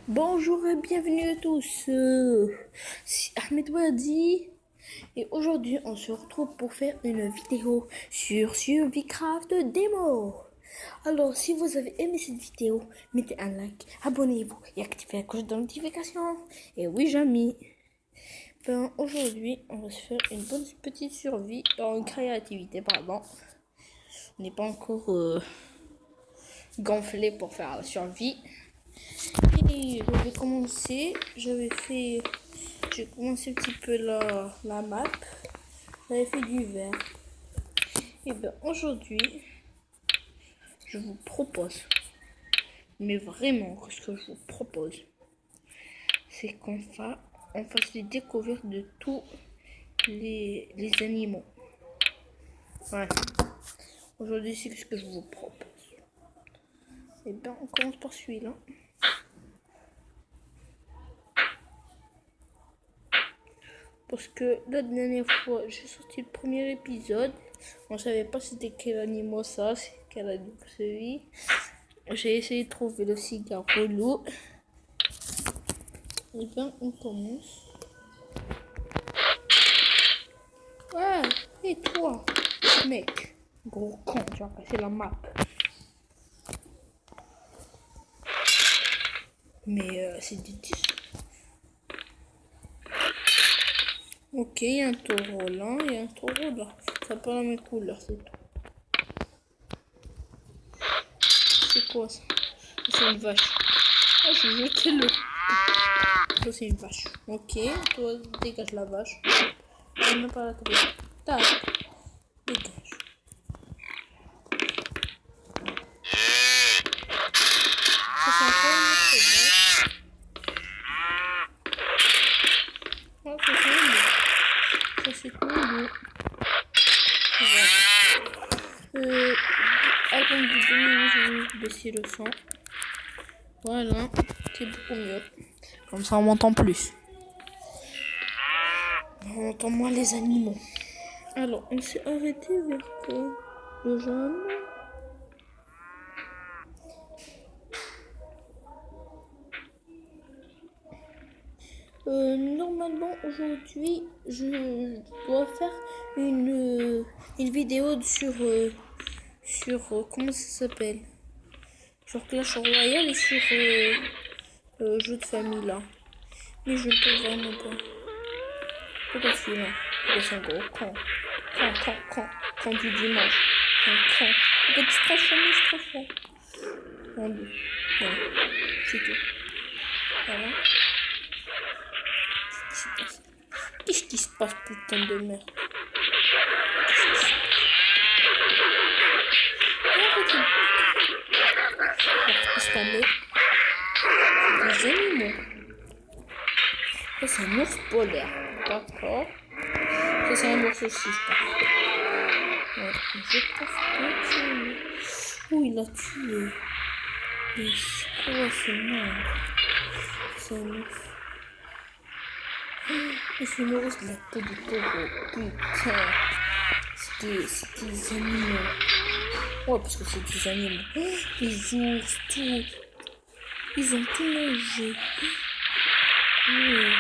Bonjour et bienvenue à tous, c'est Ahmed Wadi et aujourd'hui on se retrouve pour faire une vidéo sur Survicraft démo. Alors si vous avez aimé cette vidéo, mettez un like, abonnez-vous et activez la cloche de notification. Et oui Jamy, aujourd'hui on va se faire une bonne petite survie en créativité, pardon. On n'est pas encore gonflé pour faire la survie. Et j'avais commencé, j'ai commencé un petit peu la map, j'avais fait du vert. Et bien aujourd'hui, je vous propose, mais vraiment ce que je vous propose, c'est qu'on fasse les découvertes de tous les animaux. Ouais. Aujourd'hui, c'est ce que je vous propose. Et bien on commence par celui-là. Parce que la dernière fois, j'ai sorti le premier épisode. On savait pas c'était quel animal ça, c'est quel animal celui. J'ai essayé de trouver le cigare relou. Et bien, on commence. Ouais, et toi, mec, gros con, tu vas passer la map. Mais c'est des tissus. Ok, il y a un taureau là, il y a un taureau là. Ça n'a pas la même couleur, c'est tout. C'est quoi ça? C'est une vache. Oh, j'ai jeté le. Ça, c'est une vache. Ok, toi, dégage la vache. On n'a pas la table. Tac, dégage. Ça, c'est encore une autre vache. Oh, ça, c'est un loup. Ça, c'est un loup. Voilà. Attendez 2 minutes, je vais juste baisser le son. Voilà, c'est beaucoup mieux. Comme ça, on m'entend plus. On entend moins les animaux. Alors, on s'est arrêté vers le jaune. Normalement, aujourd'hui, je dois faire une vidéo sur comment ça s'appelle? Sur Clash Royale et sur jeu de famille là. Mais je ne peux vraiment pas. Pourquoi celui-là? Pourquoi c'est un gros con? Quand du dimanche. Un con. Pourquoi tu te transformes? En deux. Voilà. C'est tout. Voilà. Qu'est-ce qui se passe, putain de merde? Qu'est-ce qu'on met? Des animaux. Ça, c'est un ours polaire. D'accord. Ça, c'est un ours aussi, je pense. Ouais, je pense que c'est... Oh, il a tué. Mais c'est quoi ce monde? C'est un ours. Mais c'est l'ours de la peau du taureau. Putain. C'était des animaux. Ouais, parce que c'est des animaux. Les ours, tout. Ils ont tout mangé. Oui,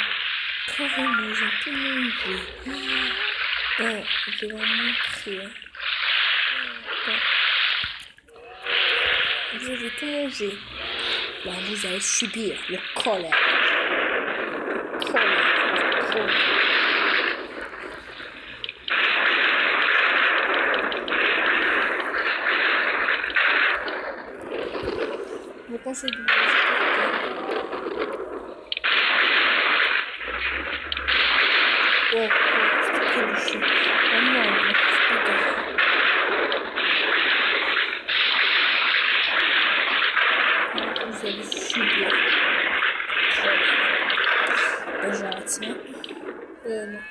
carrément, ils ont tout mangé. Bon, je vais leur montrer. Bon. Vous avez tout mangé. Là, vous allez subir le colère. Vous pensez de ouais, c'est très bouché. Oh non, c'est pas grave. Vous allez subir. Bon, j'arrête là. Non.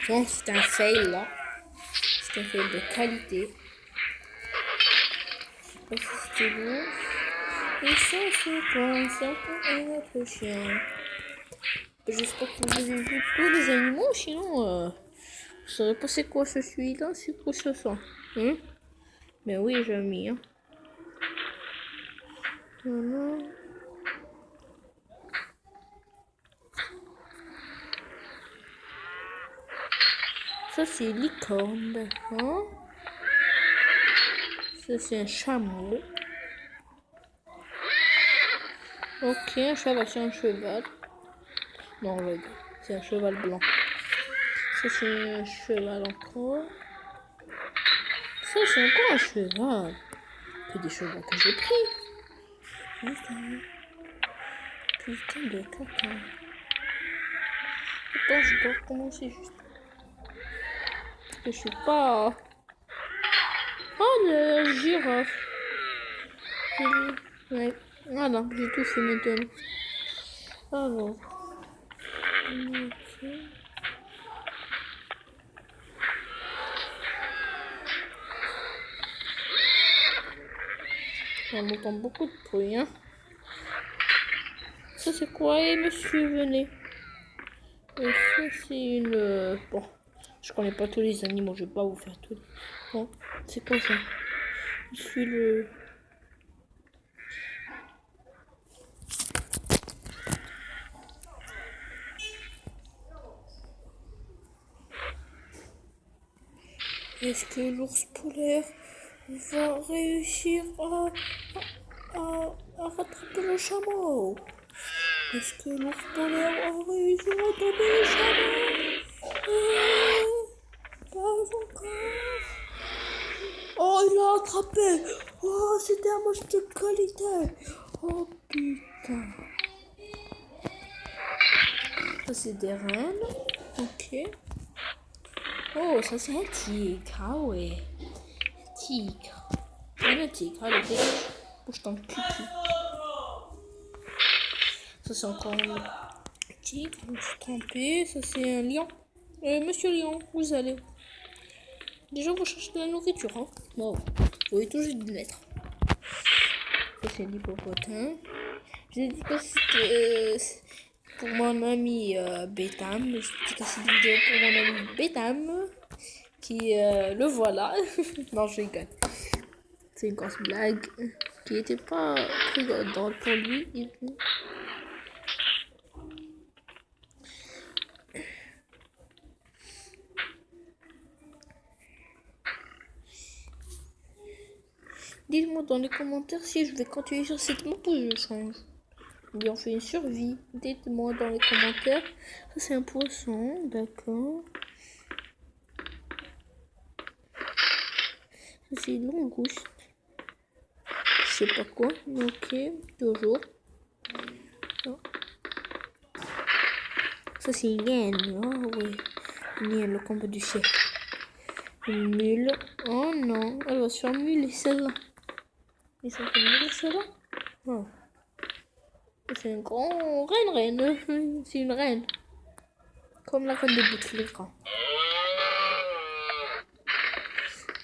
Bon, c'est un fail là. C'est un fail de qualité. Je sais pas si c'était bon. Et ça, c'est quoi? C'est encore un autre chien. J'espère que vous avez vu tous les animaux, sinon, je saurais pas c'est quoi ce celui-là, c'est quoi ce ça. Hein? Ben oui, j'ai mis. Hein. Voilà. Ça, c'est licorne, d'accord. Ça, c'est un chameau. Ok, un cheval, c'est un cheval. Non, regarde, c'est un cheval blanc. Ça, c'est un cheval encore. Ça, c'est encore un cheval. Que des chevaux que j'ai pris. Putain. Putain de caca. Attends, je dois recommencer juste. Parce que je sais pas. Oh, la girafe. Ouais. Voilà, j'ai tout fait maintenant. Alors. Ok. On entend beaucoup de bruit, hein. Ça, c'est quoi? Et monsieur, venez. Et ça, c'est une... Bon, je connais pas tous les animaux, je vais pas vous faire tout. Bon, c'est quoi ça? Je suis le... Est-ce que l'ours polaire va réussir à rattraper le chameau? Est-ce que l'ours polaire va réussir à rattraper le chameau? Pas encore. Oh, il l'a attrapé. Oh, c'était un match de qualité. Oh, putain. Ça, c'est des rennes. Ok. Oh, ça, c'est un tigre. Ah ouais. Tigre. Le tigre. Allez, dégage. Bouge ton cul. Ça, c'est encore un tigre. Je me suis trompée. Ça, c'est un lion. Monsieur Lion, vous allez. Déjà, vous cherchez de la nourriture, hein. Bon, vous pouvez toujours de lettres. Ça, c'est l'hippopotame. J'ai dit que c'était pour mon ami Bétam. Je dis que c'est une vidéo pour mon ami Bétam. Qui, le voilà. Non, je rigole. C'est une grosse blague qui était pas très drôle pour lui. Dites-moi dans les commentaires si je vais continuer sur cette map ou je change. Bien, on fait une survie. Dites-moi dans les commentaires. Ça, c'est un poisson. D'accord. Ça, c'est une langouste. Je sais pas quoi. Mais ok. Toujours. Non. Ça, c'est une hyène. Oh, oui. Une hyène, le combat du siècle. Une mule. Oh non. Elle va se faire muler celle-là. Ils sont fait muler celle-là. Oh. C'est un grand reine. C'est une reine. Comme la reine de Bethléem.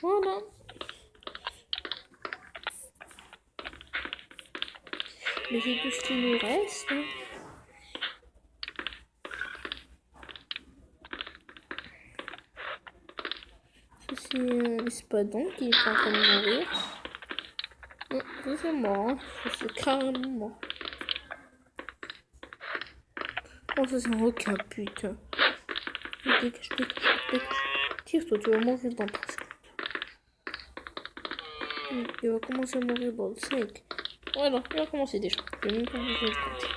Voilà. Mais c'est tout ce qui nous reste. Hein. Ça, c'est l'espadon qui est en train de mourir. Ça, c'est mort. Hein. Ça, c'est carrément mort. Oh, ça, c'est un requin, putain. Dégage. Tire-toi, tu vas mourir dans 3 secondes. Il va commencer à mourir dans le 5. Voilà, il va commencer déjà. Je vais même pas besoin de compter.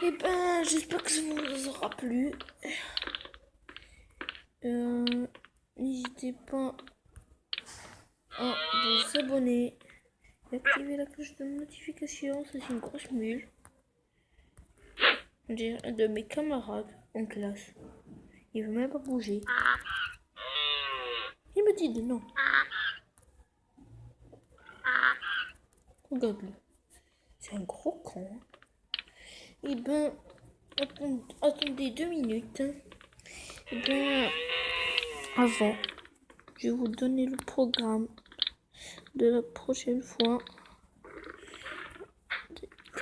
Et ben, j'espère que ça vous aura plu. N'hésitez pas à vous abonner et activer la cloche de notification. Ça, c'est une grosse mule. On dirait un de mes camarades en classe. Il veut même pas bouger. Il me dit de non. Regarde-le. C'est un gros con. Et ben, attendez 2 minutes. Et ben, avant, je vais vous donner le programme de la prochaine fois.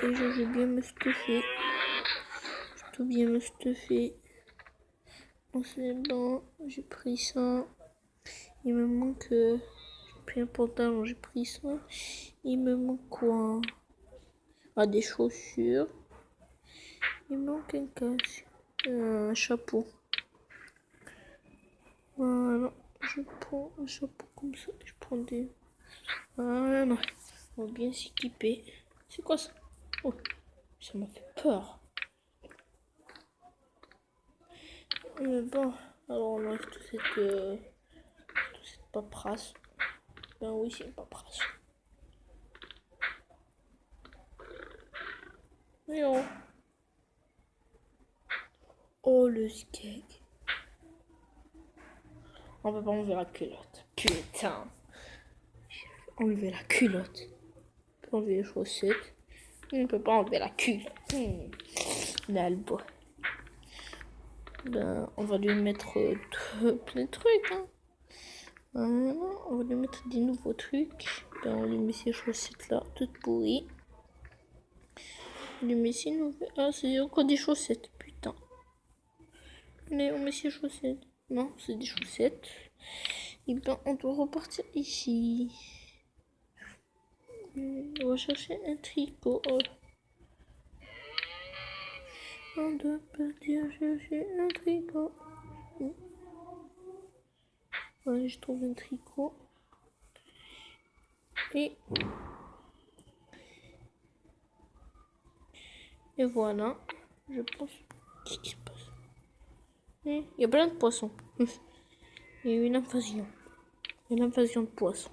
Déjà, je vais bien me stuffer. Je dois bien me stuffer. Bon, c'est bon. J'ai pris ça. Il me manque... j'ai pris un pantalon, j'ai pris ça. Il me manque quoi? Ah, des chaussures. Il me manque un casque. Un chapeau. Voilà. Je prends un chapeau comme ça. Je prends des... Voilà. On va bien s'équiper. C'est quoi ça? Oh, ça m'a fait peur. Mais bon, alors on enlève toute cette paperasse. Ben oui, c'est une paperasse. Mais oh. Oh, le skate. On peut pas enlever la culotte. Putain. Enlever la culotte. On peut enlever les chaussettes. On ne peut pas enlever la culotte. L'albo. Ben, on va lui mettre plein de trucs. Hein. Voilà, on va lui mettre des nouveaux trucs. Ben, on lui met ces chaussettes là, toutes pourries. On lui met ces nouvelles. Ah, c'est encore des chaussettes, putain. Mais on met ces chaussettes. Non, c'est des chaussettes. Et ben, on doit repartir ici. On va chercher un tricot. On doit partir chercher un tricot. Ouais, je trouve un tricot. Et voilà. Je pense. Qu'est-ce qui se passe? Il y a plein de poissons. Il y a eu une invasion. Une invasion de poissons.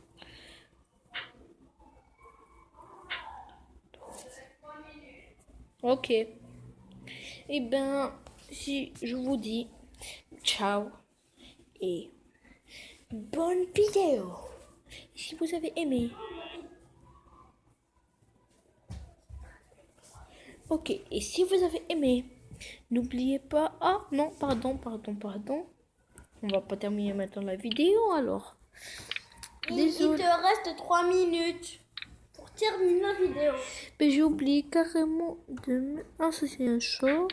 Ok. Et ben, si je vous dis ciao et bonne vidéo. Si vous avez aimé. Ok, et si vous avez aimé, n'oubliez pas... Ah non, pardon. On va pas terminer maintenant la vidéo alors. Désolé. Il te reste 3 minutes pour terminer la vidéo. Mais j'ai oublié carrément de... Ah, ça c'est un short.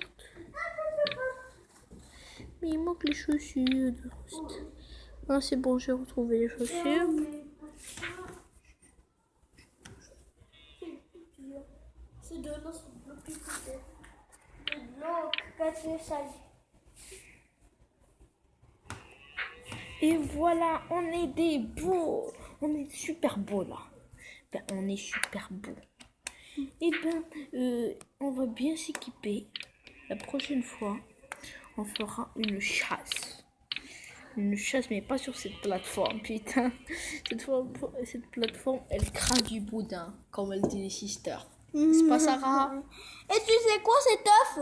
Mais il manque les chaussures. Ah, c'est bon, j'ai retrouvé les chaussures. Ces deux-là sont bloqués. Donc, Et voilà, on est des beaux. On est super beaux là. Ben, on est super beaux. Et ben, on va bien s'équiper. La prochaine fois, on fera une chasse. Une chasse, mais pas sur cette plateforme, putain. Cette plateforme, elle craint du boudin, comme elle dit les sisters. C'est pas Sarah? Et tu sais quoi, cet œuf?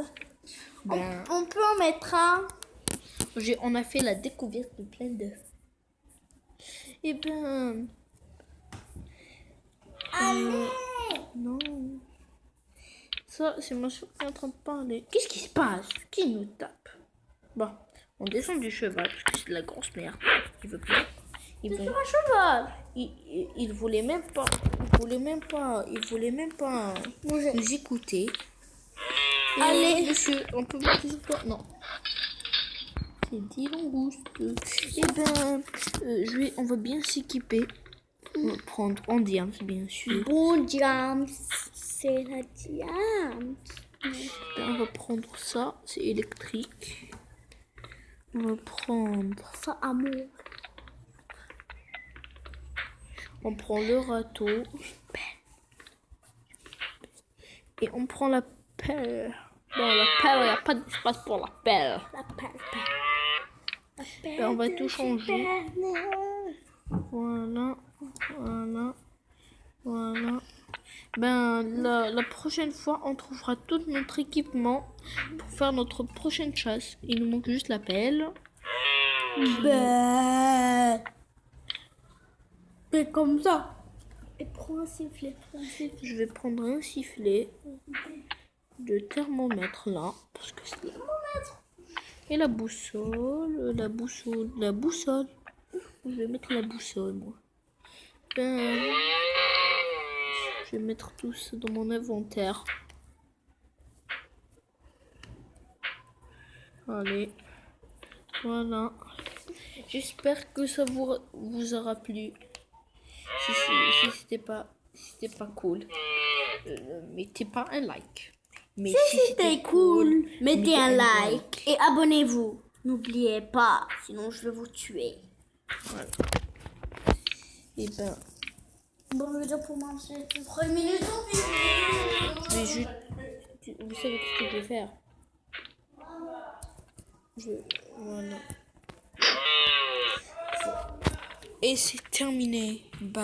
Ben, on peut en mettre un. On a fait la découverte de plein d'œufs. Et ben... Allez! Non. Ça, c'est ma soeur qui est en train de parler. Qu'est-ce qui se passe? Qui nous tape? Bon, on descend du cheval parce que c'est de la grosse merde. Il veut pas. C'est sur un cheval. Il voulait même pas. Il voulait même pas nous écouter. Et allez, monsieur, on peut monter sur toi? Non. C'est dit langoustes. Et ben, on va bien s'équiper. On va prendre en diams, bien sûr. Bon diams, c'est la diams. Ben, on va prendre ça, c'est électrique. On va prendre ça, amour. On prend le râteau. Et on prend la pelle. Bon, la pelle, il n'y a pas d'espace pour la pelle. La pelle. Ben, on va tout changer. Voilà. Ben, la prochaine fois, on trouvera tout notre équipement pour faire notre prochaine chasse. Il nous manque juste la pelle. Ben, comme ça. Et prends un sifflet. Je vais prendre un sifflet de thermomètre là, parce que c'est et la boussole. Je vais mettre la boussole, moi. Ben, je vais mettre tout ça dans mon inventaire. Allez, voilà. J'espère que ça vous aura plu. Si c'était pas cool, mettez pas un like. Mais si c'était cool, mettez un like et abonnez-vous. N'oubliez pas, sinon je vais vous tuer. Voilà. Et ben, Bon, je veux dire pour moi, c'est 3 minutes. je vais juste. Vous savez ce que je vais faire? Voilà. Et c'est terminé. Bye.